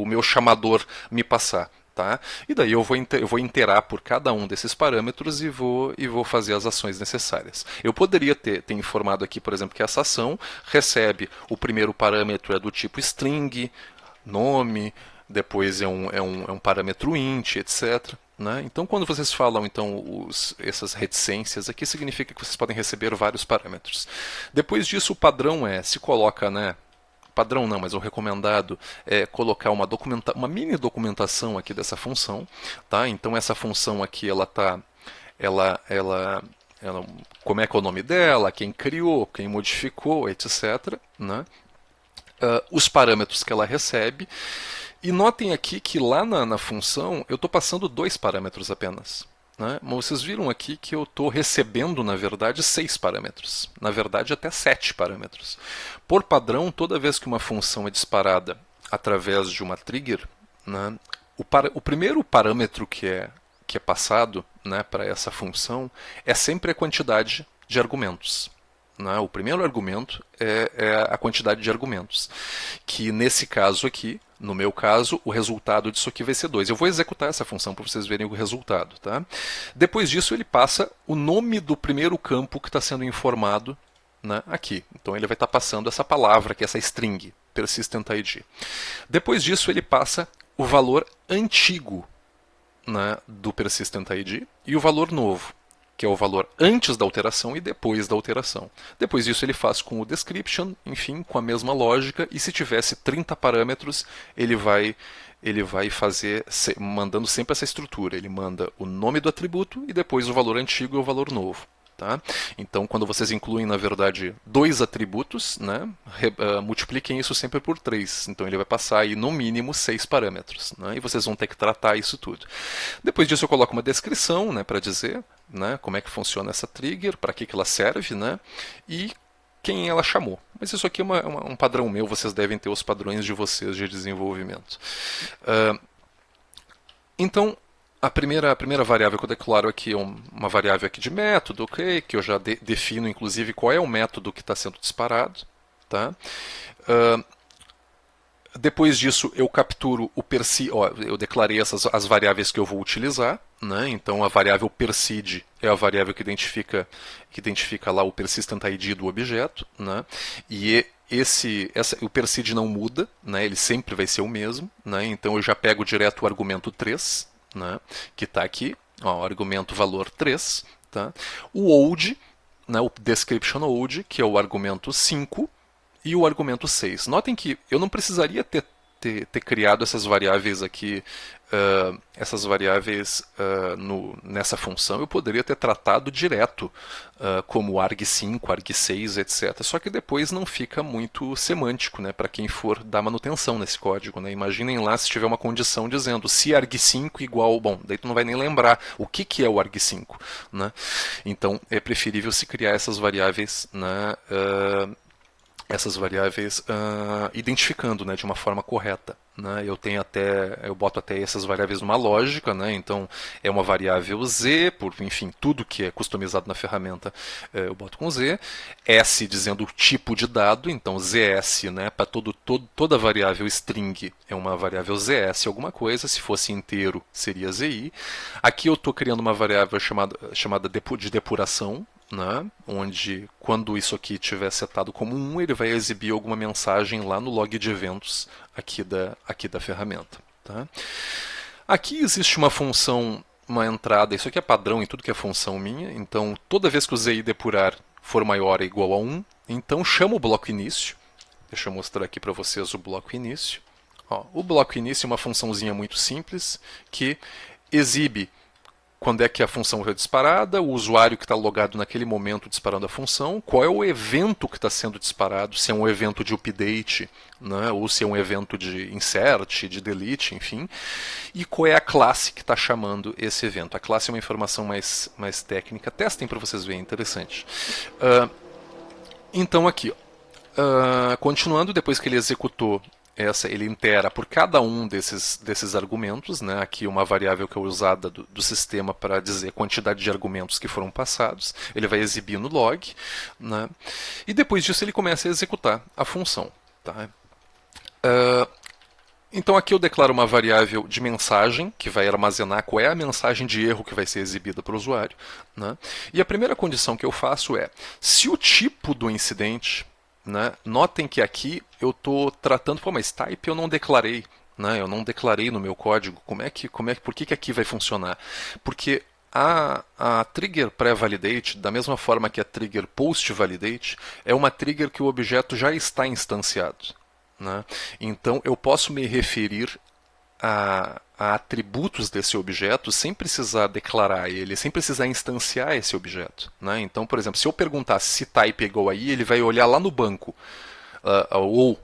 meu chamador me passar. Tá? E daí eu vou iterar por cada um desses parâmetros e vou fazer as ações necessárias. Eu poderia ter informado aqui, por exemplo, que essa ação recebe o primeiro parâmetro é do tipo string, nome, depois é um parâmetro int, etc. Né? Então, quando vocês falam essas reticências aqui, significa que vocês podem receber vários parâmetros. Depois disso, o padrão se coloca, né? Padrão não, mas o recomendado é colocar uma mini documentação aqui dessa função. Tá? Então essa função aqui, como é que é o nome dela, quem criou, quem modificou, etc. Né? Os parâmetros que ela recebe. E notem aqui que lá na função eu estou passando 2 parâmetros apenas. Né? Mas vocês viram aqui que eu estou recebendo, na verdade, 6 parâmetros. Na verdade, até 7 parâmetros. Por padrão, toda vez que uma função é disparada através de uma trigger, né, o primeiro parâmetro que é passado, né, para essa função é sempre a quantidade de argumentos. Né? O primeiro argumento é a quantidade de argumentos, que nesse caso aqui, no meu caso, o resultado disso aqui vai ser 2. Eu vou executar essa função para vocês verem o resultado. Tá? Depois disso, ele passa o nome do primeiro campo que está sendo informado, né, aqui. Então ele vai estar passando essa palavra, que é essa string, persistent ID. Depois disso, ele passa o valor antigo, né, do persistent ID e o valor novo. que é o valor antes da alteração e depois da alteração. Depois disso ele faz com o description, enfim, com a mesma lógica, e se tivesse 30 parâmetros, ele vai fazer, mandando sempre essa estrutura. Ele manda o nome do atributo e depois o valor antigo e o valor novo. Tá? Então, quando vocês incluem, na verdade, dois atributos, né, multipliquem isso sempre por 3. Então, ele vai passar aí, no mínimo, 6 parâmetros. Né, e vocês vão ter que tratar isso tudo. Depois disso, eu coloco uma descrição, né, para dizer, né, como é que funciona essa trigger, para que ela serve, né, e quem ela chamou. Mas isso aqui é um padrão meu, vocês devem ter os padrões de vocês de desenvolvimento. Então, a primeira variável que eu declaro aqui é uma variável aqui de método, ok? Que eu já defino, inclusive, qual é o método que está sendo disparado. Tá? Depois disso, eu capturo o persist. Eu declarei as variáveis que eu vou utilizar. Né? Então, a variável persist é a variável que identifica lá o persistent ID do objeto. Né? E o persist não muda, né? Ele sempre vai ser o mesmo. Né? Então, eu já pego direto o argumento 3. Né, que está aqui, ó, argumento valor 3. Tá? O old, né, o description old, que é o argumento 5, e o argumento 6. Notem que eu não precisaria ter criado essas variáveis aqui, nessa função. Eu poderia ter tratado direto como arg5, arg6, etc. Só que depois não fica muito semântico, né, para quem for dar manutenção nesse código. Né? Imaginem lá se tiver uma condição dizendo se arg5 igual... Bom, daí tu não vai nem lembrar o que é o arg5. Né? Então é preferível se criar essas variáveis, né, identificando, né, de uma forma correta. Né? Eu boto até essas variáveis numa lógica, né? Então é uma variável z, enfim, tudo que é customizado na ferramenta eu boto com z, s dizendo o tipo de dado, então zs, né, para toda variável string é uma variável zs alguma coisa, se fosse inteiro seria zi. Aqui eu estou criando uma variável chamada de depuração, né, onde quando isso aqui estiver setado como 1, ele vai exibir alguma mensagem lá no log de eventos aqui da ferramenta. Tá? Aqui existe uma função, uma entrada, isso aqui é padrão em tudo que é função minha, então toda vez que o zi depurar for maior ou igual a 1, então chama o bloco início. Deixa eu mostrar aqui para vocês o bloco início. Ó, o bloco início é uma funçãozinha muito simples que exibe quando é que a função foi disparada, o usuário que está logado naquele momento disparando a função, qual é o evento que está sendo disparado, se é um evento de update, né, ou se é um evento de insert, de delete, enfim, e qual é a classe que está chamando esse evento. A classe é uma informação mais técnica, testem para vocês verem, interessante. Então aqui, continuando, depois que ele executou ele intera por cada um desses argumentos, né? Aqui uma variável que é usada do sistema para dizer a quantidade de argumentos que foram passados, ele vai exibir no log, né? E depois disso ele começa a executar a função. Tá? Então aqui eu declaro uma variável de mensagem, que vai armazenar qual é a mensagem de erro que vai ser exibida para o usuário. Né? E a primeira condição que eu faço é, se o tipo do incidente... Né? Notem que aqui eu estou tratando, mas type eu não declarei, né? Eu não declarei no meu código. Por que aqui vai funcionar? Porque a trigger pré-validate, da mesma forma que a trigger post-validate, é uma trigger que o objeto já está instanciado. Né? Então eu posso me referir a atributos desse objeto sem precisar declarar ele, sem precisar instanciar esse objeto. Né? Então, por exemplo, se eu perguntar se type é igual a i, ele vai olhar lá no banco,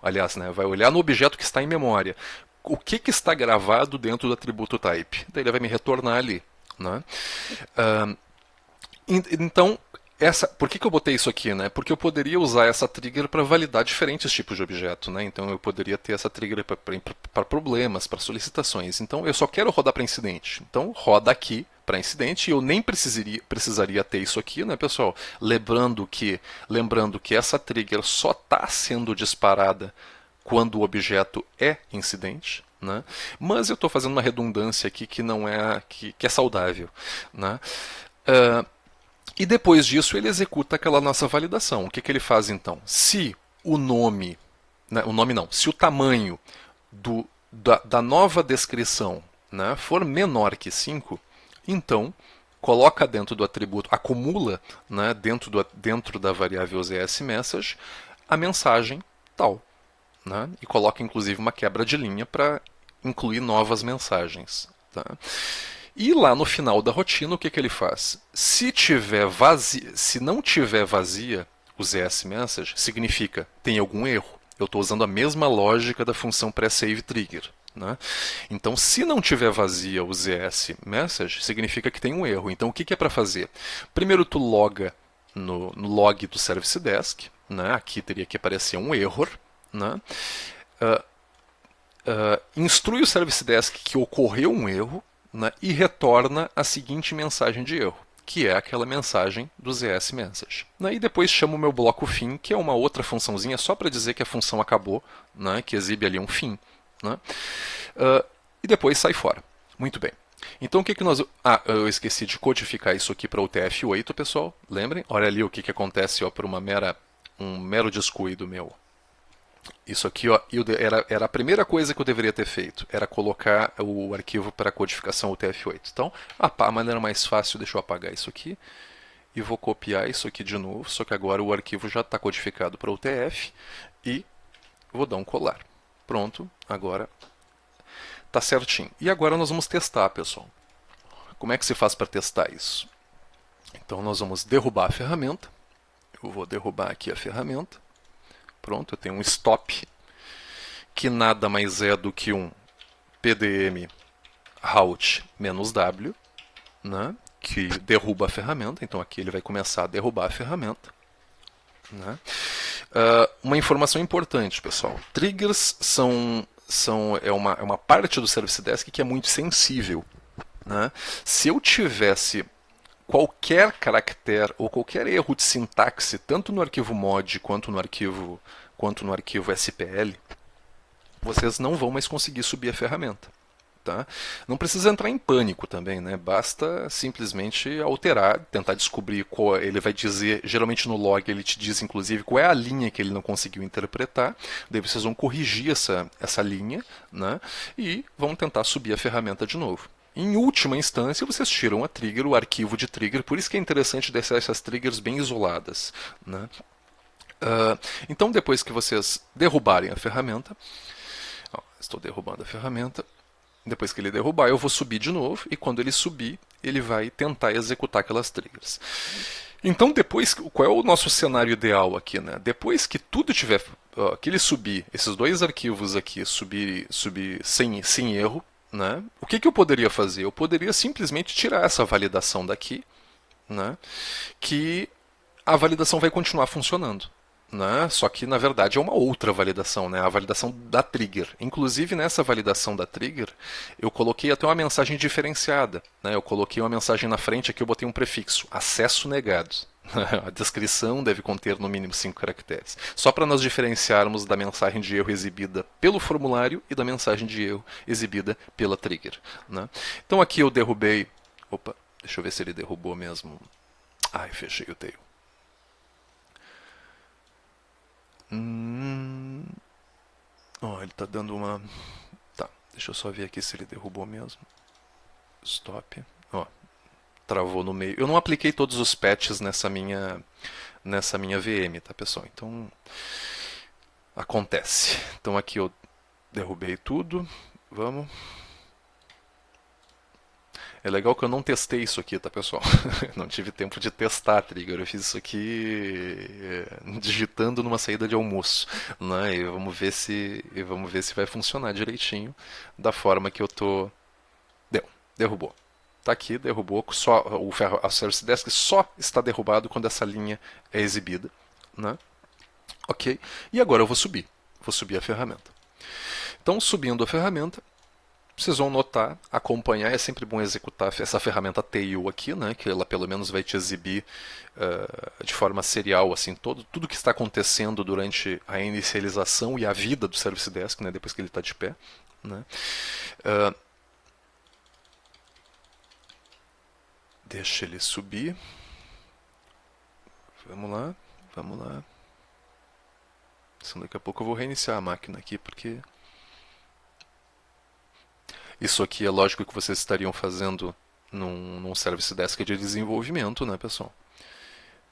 aliás, né, vai olhar no objeto que está em memória. O que está gravado dentro do atributo type? Daí ele vai me retornar ali. Né? Então, por que eu botei isso aqui? Né? Porque eu poderia usar essa trigger para validar diferentes tipos de objeto. Né? Então eu poderia ter essa trigger para problemas, para solicitações. Então eu só quero rodar para incidente. Então roda aqui para incidente e eu nem precisaria ter isso aqui, né, pessoal? Lembrando que essa trigger só está sendo disparada quando o objeto é incidente. Né? Mas eu estou fazendo uma redundância aqui que não que é saudável. Né? E depois disso ele executa aquela nossa validação. O que ele faz então? Se o nome, né, se o tamanho da nova descrição, né, for menor que 5, então coloca dentro do atributo, acumula, né, dentro da variável ZSMessage a mensagem tal, né, e coloca inclusive uma quebra de linha para incluir novas mensagens. Tá? E lá no final da rotina, o que ele faz? Se não tiver vazia o ZSMessage, significa tem algum erro. Eu estou usando a mesma lógica da função pré-save trigger. Né? Então, se não tiver vazia o ZSMessage, significa que tem um erro. Então, o que é para fazer? Primeiro, tu loga no log do Service Desk. Né? Aqui teria que aparecer um error. Né? Instrui o Service Desk que ocorreu um erro, né? E retorna a seguinte mensagem de erro, que é aquela mensagem do ZSMessage. Né? E depois chamo o meu bloco fim, que é uma outra funçãozinha só para dizer que a função acabou, né? Que exibe ali um fim. Né? E depois sai fora. Muito bem. Então o que nós... eu esqueci de codificar isso aqui para o UTF-8, pessoal. Lembrem? Olha ali o que acontece por um mero descuido meu. Isso aqui ó, era a primeira coisa que eu deveria ter feito, era colocar o arquivo para codificação UTF-8. Então, a maneira mais fácil, deixa eu apagar isso aqui, e vou copiar isso aqui de novo, só que agora o arquivo já está codificado para UTF, e vou dar um colar. Pronto, agora está certinho. E agora nós vamos testar, pessoal. Como é que se faz para testar isso? Então nós vamos derrubar a ferramenta, eu vou derrubar aqui a ferramenta. Pronto, eu tenho um stop, que nada mais é do que um pdm route-w, né, que derruba a ferramenta. Então aqui ele vai começar a derrubar a ferramenta. Né. Uma informação importante, pessoal. Triggers é uma parte do Service Desk que é muito sensível. Né. Se eu tivesse qualquer caractere ou qualquer erro de sintaxe, tanto no arquivo mod quanto no arquivo SPL, vocês não vão mais conseguir subir a ferramenta. Tá? Não precisa entrar em pânico também, né? Basta simplesmente alterar, tentar descobrir qual ele vai dizer, geralmente no log ele te diz inclusive qual é a linha que ele não conseguiu interpretar, daí vocês vão corrigir essa linha, né? E vão tentar subir a ferramenta de novo. Em última instância, vocês tiram a trigger, o arquivo de trigger, por isso que é interessante deixar essas triggers bem isoladas. Né? Então, depois que vocês derrubarem a ferramenta, estou derrubando a ferramenta, depois que ele derrubar, eu vou subir de novo, e quando ele subir, ele vai tentar executar aquelas triggers. Então, depois, qual é o nosso cenário ideal aqui? Né? Depois que tudo tiver, que ele subir, esses dois arquivos aqui subir sem erro, né? O que eu poderia fazer? Eu poderia simplesmente tirar essa validação daqui, né? Que a validação vai continuar funcionando. Né? Só que, na verdade, é uma outra validação, né? A validação da trigger. Inclusive, nessa validação da trigger, eu coloquei até uma mensagem diferenciada. Né? Eu coloquei uma mensagem na frente, aqui eu botei um prefixo, acesso negado. A descrição deve conter no mínimo 5 caracteres. Só para nós diferenciarmos da mensagem de erro exibida pelo formulário e da mensagem de erro exibida pela trigger. Né? Então aqui eu derrubei... Opa, deixa eu ver se ele derrubou mesmo. Ai, fechei o tail. Ele está dando uma... Tá, deixa eu só ver aqui se ele derrubou mesmo. Stop. Travou no meio. Eu não apliquei todos os patches nessa minha VM, tá, pessoal? Então, acontece. Então aqui eu derrubei tudo. Vamos. É legal que eu não testei isso aqui, tá, pessoal? Não tive tempo de testar a trigger. Eu fiz isso aqui digitando numa saída de almoço, né? E vamos ver se vai funcionar direitinho da forma que eu tô. Derrubou. Tá aqui, derrubou. Só o Service Desk só está derrubado quando essa linha é exibida, né? Ok. E agora eu vou subir. Vou subir a ferramenta. Então, subindo a ferramenta, vocês vão notar, acompanhar, é sempre bom executar essa ferramenta tail aqui, né, que ela pelo menos vai te exibir de forma serial assim, tudo que está acontecendo durante a inicialização e a vida do Service Desk, né, depois que ele está de pé. Né. Deixa ele subir. Vamos lá, vamos lá. Daqui a pouco eu vou reiniciar a máquina aqui, porque... Isso aqui é lógico que vocês estariam fazendo num Service Desk de desenvolvimento, né, pessoal?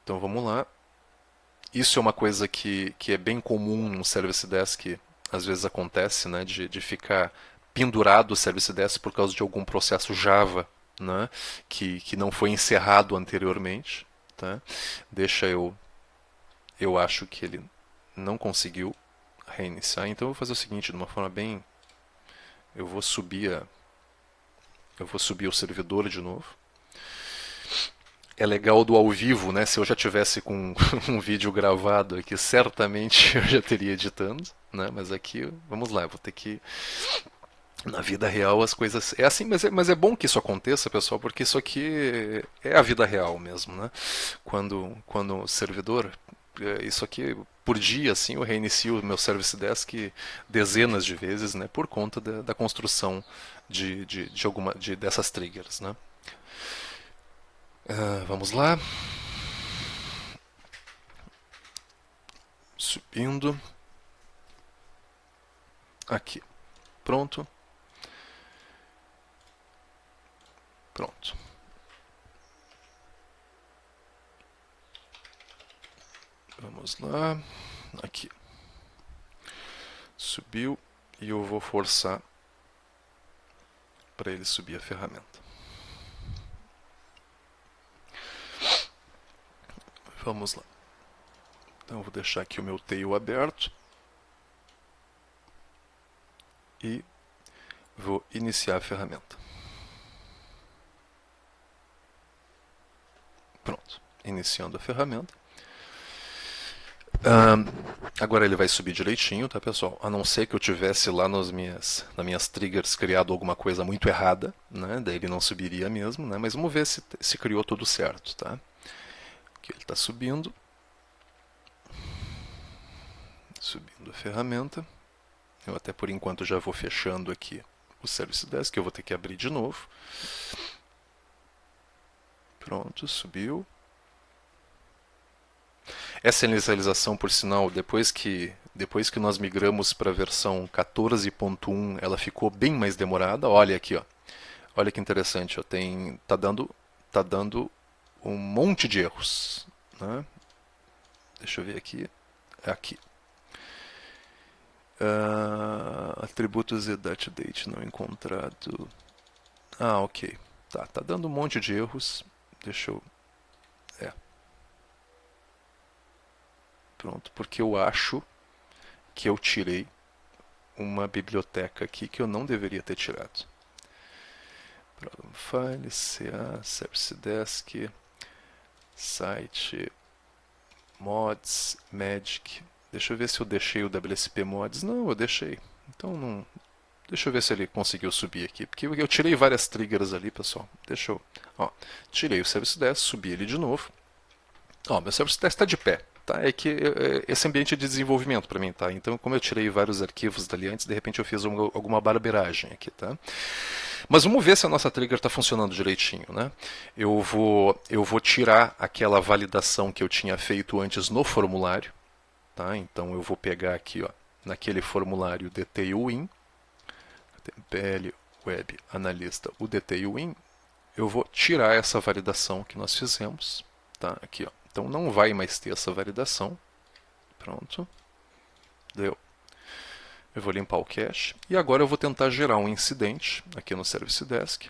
Então vamos lá. Isso é uma coisa que é bem comum no Service Desk, às vezes acontece, né, de ficar pendurado o Service Desk por causa de algum processo Java, né, que não foi encerrado anteriormente. Tá? Deixa eu acho que ele não conseguiu reiniciar, então eu vou fazer o seguinte, de uma forma bem, eu vou subir o servidor de novo. É legal do ao vivo, né? Se eu já tivesse com um vídeo gravado aqui, certamente eu já teria editando, né? Mas aqui, vamos lá, eu vou ter que na vida real as coisas é assim, mas é bom que isso aconteça, pessoal, porque isso aqui é a vida real mesmo, né? Quando o servidor, isso aqui por dia, assim, eu reinicio o meu Service Desk dezenas de vezes, né? Por conta da construção dessas triggers, né? Vamos lá. Subindo. Aqui. Pronto. Pronto. Vamos lá. Aqui. Subiu. E eu vou forçar para ele subir a ferramenta. Vamos lá. Então eu vou deixar aqui o meu tail aberto. E vou iniciar a ferramenta. Pronto. Iniciando a ferramenta. Agora ele vai subir direitinho, tá, pessoal? A não ser que eu tivesse lá nas minhas triggers criado alguma coisa muito errada, né? Daí ele não subiria mesmo, né? Mas vamos ver se criou tudo certo, tá? Aqui ele está subindo. Subindo a ferramenta. Eu até por enquanto já vou fechando aqui o Service Desk, que eu vou ter que abrir de novo. Pronto, subiu. Essa inicialização, por sinal, depois que nós migramos para a versão 14.1, ela ficou bem mais demorada. Olha aqui, ó. Olha que interessante, ó. Tá dando um monte de erros, né? Deixa eu ver aqui. Aqui. Atributos e date não encontrado. Ok. Tá dando um monte de erros. Deixa eu... Pronto, porque eu acho que eu tirei uma biblioteca aqui que eu não deveria ter tirado. Program File, CA, Service Desk, Site, Mods, Magic. Deixa eu ver se eu deixei o WSP Mods. Não, eu deixei. Então não... Deixa eu ver se ele conseguiu subir aqui. Porque eu tirei várias triggers ali, pessoal. Deixa eu... tirei o Service Desk, subi ele de novo. Meu Service Desk está de pé. Tá? É que esse ambiente de desenvolvimento para mim, tá? Então, como eu tirei vários arquivos dali antes, de repente eu fiz alguma barbeiragem aqui, tá? Mas vamos ver se a nossa trigger está funcionando direitinho, né? Eu vou tirar aquela validação que eu tinha feito antes no formulário, tá? Então eu vou pegar aqui, ó, naquele formulário detailWin, PL Web Analista, o detailWin, eu vou tirar essa validação que nós fizemos, tá? Aqui, ó. Então não vai mais ter essa validação. Pronto. Deu. Eu vou limpar o cache. E agora eu vou tentar gerar um incidente aqui no Service Desk.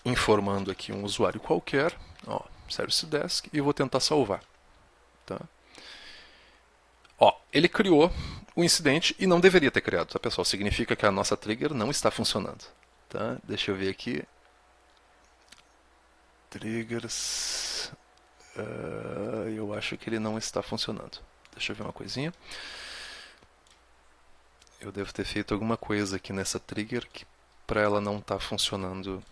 Informando aqui um usuário qualquer. Service Desk. E vou tentar salvar. Tá? Ele criou o incidente e não deveria ter criado, tá, pessoal? Significa que a nossa trigger não está funcionando. Tá? Deixa eu ver aqui. Triggers. Eu acho que ele não está funcionando. Deixa eu ver uma coisinha. Eu devo ter feito alguma coisa aqui nessa trigger que para ela não estar funcionando.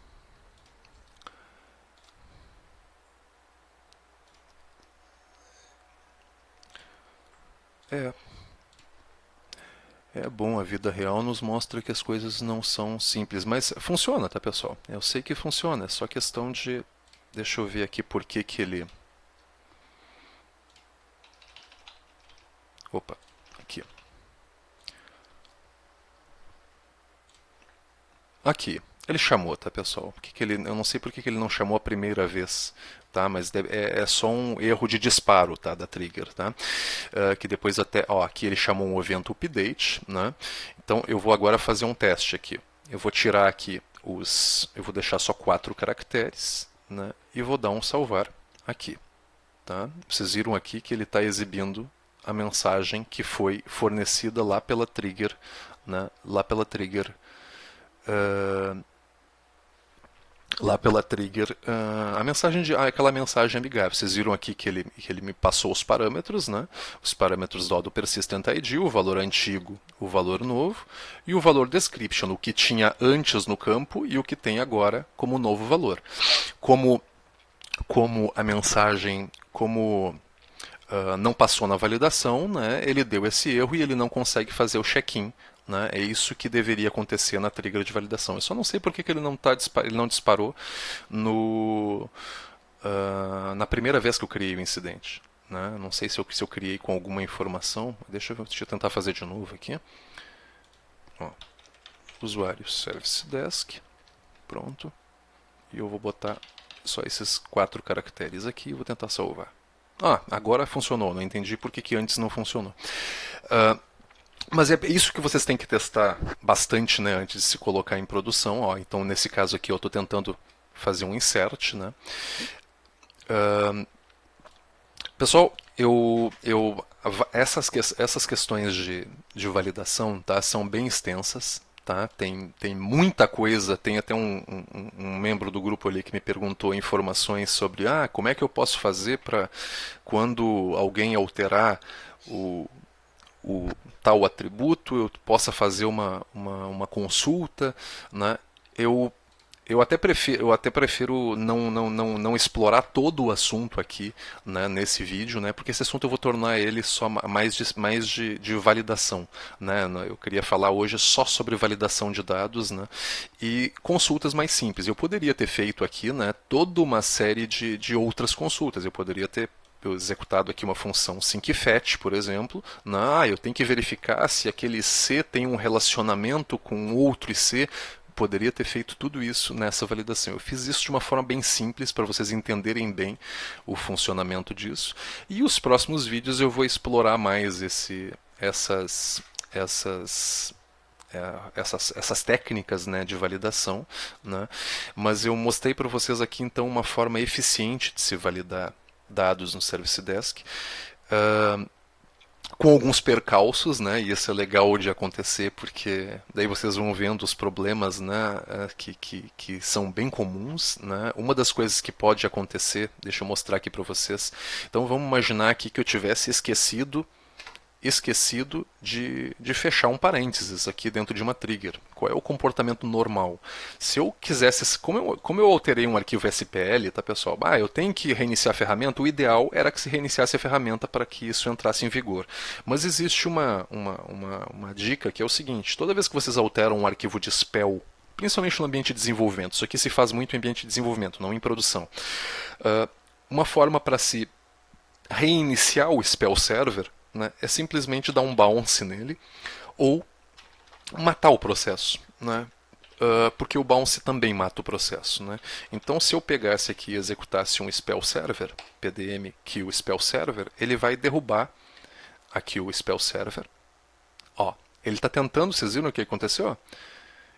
É bom, a vida real nos mostra que as coisas não são simples, mas funciona, tá, pessoal? Eu sei que funciona, é só questão de... Deixa eu ver aqui por que ele... Opa, aqui. Aqui, Ele chamou, tá, pessoal? Eu não sei por que ele não chamou a primeira vez, tá? Mas é só um erro de disparo, tá, da trigger, tá? Que depois até, ó, aqui ele chamou um evento update, né? Então eu vou agora fazer um teste aqui. Eu vou tirar aqui eu vou deixar só 4 caracteres, né? E vou dar um salvar aqui, tá? Vocês viram aqui que ele está exibindo a mensagem que foi fornecida lá pela trigger, né? Uh, a mensagem aquela mensagem amigável. Vocês viram aqui que ele me passou os parâmetros, né? Os parâmetros do persistent ID, o valor antigo, o valor novo, e o valor description, o que tinha antes no campo e o que tem agora como novo valor. Como a mensagem, não passou na validação, né? Ele deu esse erro e ele não consegue fazer o check-in. Né? É isso que deveria acontecer na trigger de validação. Eu só não sei por que ele não disparou na primeira vez que eu criei o incidente. Né? Não sei se eu criei com alguma informação. Deixa eu tentar fazer de novo aqui. Ó, usuário Service Desk. Pronto. E eu vou botar só esses 4 caracteres aqui e vou tentar salvar. Agora funcionou. Não entendi por que antes não funcionou. Mas é isso que vocês têm que testar bastante, né, antes de se colocar em produção. Ó, então, nesse caso aqui, eu estou tentando fazer um insert. Né? Pessoal, essas questões de validação, tá, são bem extensas. Tá? Tem muita coisa, tem até um membro do grupo ali que me perguntou informações sobre como é que eu posso fazer para quando alguém alterar o tal atributo, eu possa fazer uma consulta. Né? Eu até prefiro não explorar todo o assunto aqui, né, nesse vídeo, né, porque esse assunto eu vou tornar ele só mais de validação. Né? Eu queria falar hoje só sobre validação de dados, né, e consultas mais simples. Eu poderia ter feito aqui, né, toda uma série de outras consultas. Eu poderia ter executado aqui uma função syncFetch, por exemplo. Eu tenho que verificar se aquele IC tem um relacionamento com outro IC. Poderia ter feito tudo isso nessa validação. Eu fiz isso de uma forma bem simples para vocês entenderem bem o funcionamento disso. E os próximos vídeos eu vou explorar mais essas técnicas, né, de validação. Né? Mas eu mostrei para vocês aqui então uma forma eficiente de se validar dados no Service Desk, com alguns percalços, né? E isso é legal de acontecer porque daí vocês vão vendo os problemas, né, que são bem comuns. Né? Uma das coisas que pode acontecer, deixa eu mostrar aqui para vocês. Então vamos imaginar aqui que eu tivesse esquecido de fechar um parênteses aqui dentro de uma trigger. Qual é o comportamento normal? Se eu quisesse, como eu alterei um arquivo SPL, tá, pessoal? Eu tenho que reiniciar a ferramenta. O ideal era que se reiniciasse a ferramenta para que isso entrasse em vigor. Mas existe uma dica que é o seguinte: toda vez que vocês alteram um arquivo de spell, principalmente no ambiente de desenvolvimento, isso aqui se faz muito em ambiente de desenvolvimento, não em produção. Uma forma para se reiniciar o spell server, né, é simplesmente dar um bounce nele ou matar o processo. Né? Porque o bounce também mata o processo. Né? Então, se eu pegasse aqui e executasse um spell server, pdm kill spell server, ele vai derrubar aqui o spell server. Ó, ele está tentando, vocês viram o que aconteceu?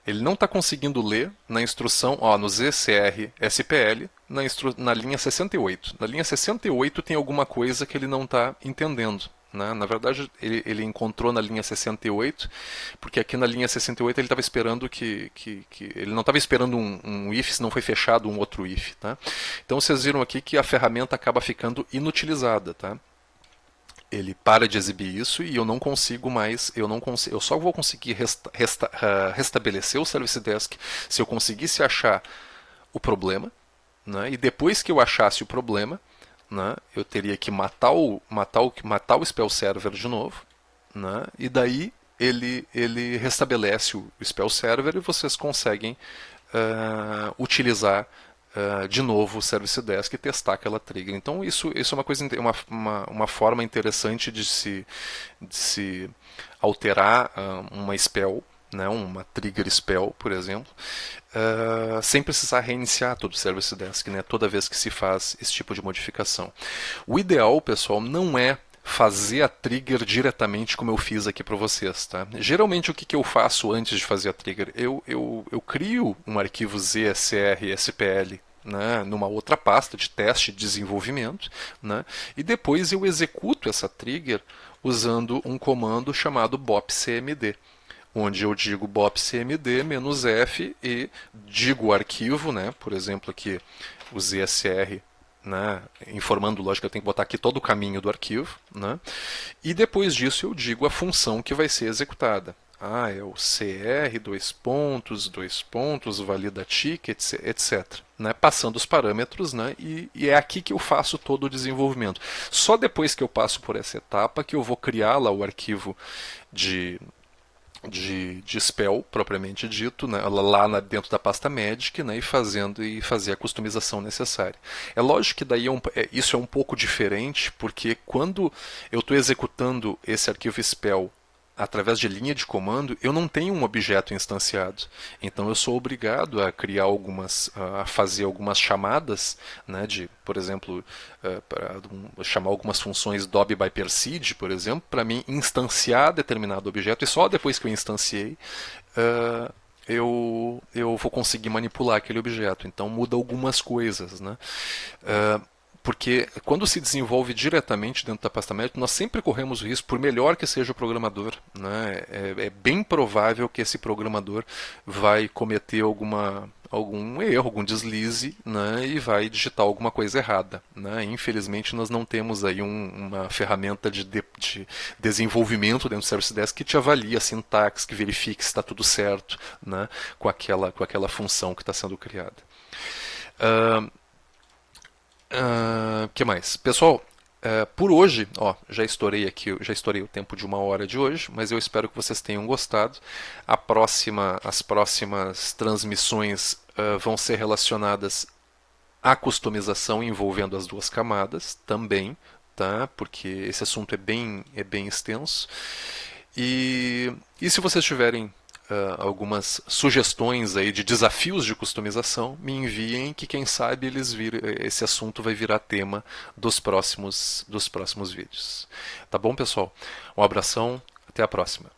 Ele não está conseguindo ler na instrução, no ZCR SPL, na linha 68. Na linha 68 tem alguma coisa que ele não está entendendo. Né? Na verdade, ele encontrou na linha 68, porque aqui na linha 68 ele estava esperando que ele não estava esperando um if se não foi fechado um outro if. Tá? Então vocês viram aqui que a ferramenta acaba ficando inutilizada. Tá? Ele para de exibir isso e eu não consigo mais, eu só vou conseguir restabelecer o Service Desk se eu conseguisse achar o problema, né? E depois que eu achasse o problema, né, eu teria que matar o spell server de novo, né? E daí ele restabelece o spell server e vocês conseguem utilizar de novo o Service Desk e testar aquela trigger. Então isso é uma coisa, uma forma interessante de se alterar uma spell, né, uma trigger spell, por exemplo, sem precisar reiniciar todo o Service Desk, né, toda vez que se faz esse tipo de modificação. O ideal, pessoal, não é fazer a trigger diretamente como eu fiz aqui para vocês. Tá? Geralmente o que eu faço antes de fazer a trigger? Eu crio um arquivo ZSR SPL, né, numa outra pasta de teste de desenvolvimento, né, e depois eu executo essa trigger usando um comando chamado bopcmd, onde eu digo bopcmd-f e digo o arquivo, né, por exemplo aqui o ZSR, né, informando, lógico, que eu tenho que botar aqui todo o caminho do arquivo, né, e depois disso eu digo a função que vai ser executada. É o cr, dois pontos, valida ticket, etc. Né, passando os parâmetros, né, e é aqui que eu faço todo o desenvolvimento. Só depois que eu passo por essa etapa que eu vou criar lá o arquivo de spell propriamente dito, né, lá dentro da pasta magic, né, e fazer a customização necessária. É lógico que daí isso é um pouco diferente, porque quando eu estou executando esse arquivo spell através de linha de comando, eu não tenho um objeto instanciado. Então eu sou obrigado a criar a fazer algumas chamadas, né, por exemplo, para chamar algumas funções dob by percid, por exemplo, para mim instanciar determinado objeto, e só depois que eu instanciei, eu vou conseguir manipular aquele objeto. Então muda algumas coisas, né? Porque quando se desenvolve diretamente dentro da pasta médica, nós sempre corremos o risco, por melhor que seja o programador, né, é bem provável que esse programador vai cometer algum erro, algum deslize, né, e vai digitar alguma coisa errada. Né. Infelizmente, nós não temos aí uma ferramenta de desenvolvimento dentro do Service Desk que te avalie a sintaxe, que verifique se está tudo certo, né, com aquela função que está sendo criada. Que mais? Pessoal, por hoje, já estourei o tempo de 1 hora de hoje, mas eu espero que vocês tenham gostado. As próximas transmissões vão ser relacionadas à customização envolvendo as duas camadas também, tá? Porque esse assunto é bem extenso. E se vocês tiverem algumas sugestões aí de desafios de customização, me enviem que quem sabe esse assunto vai virar tema dos próximos vídeos. Tá bom, pessoal? Um abração, até a próxima.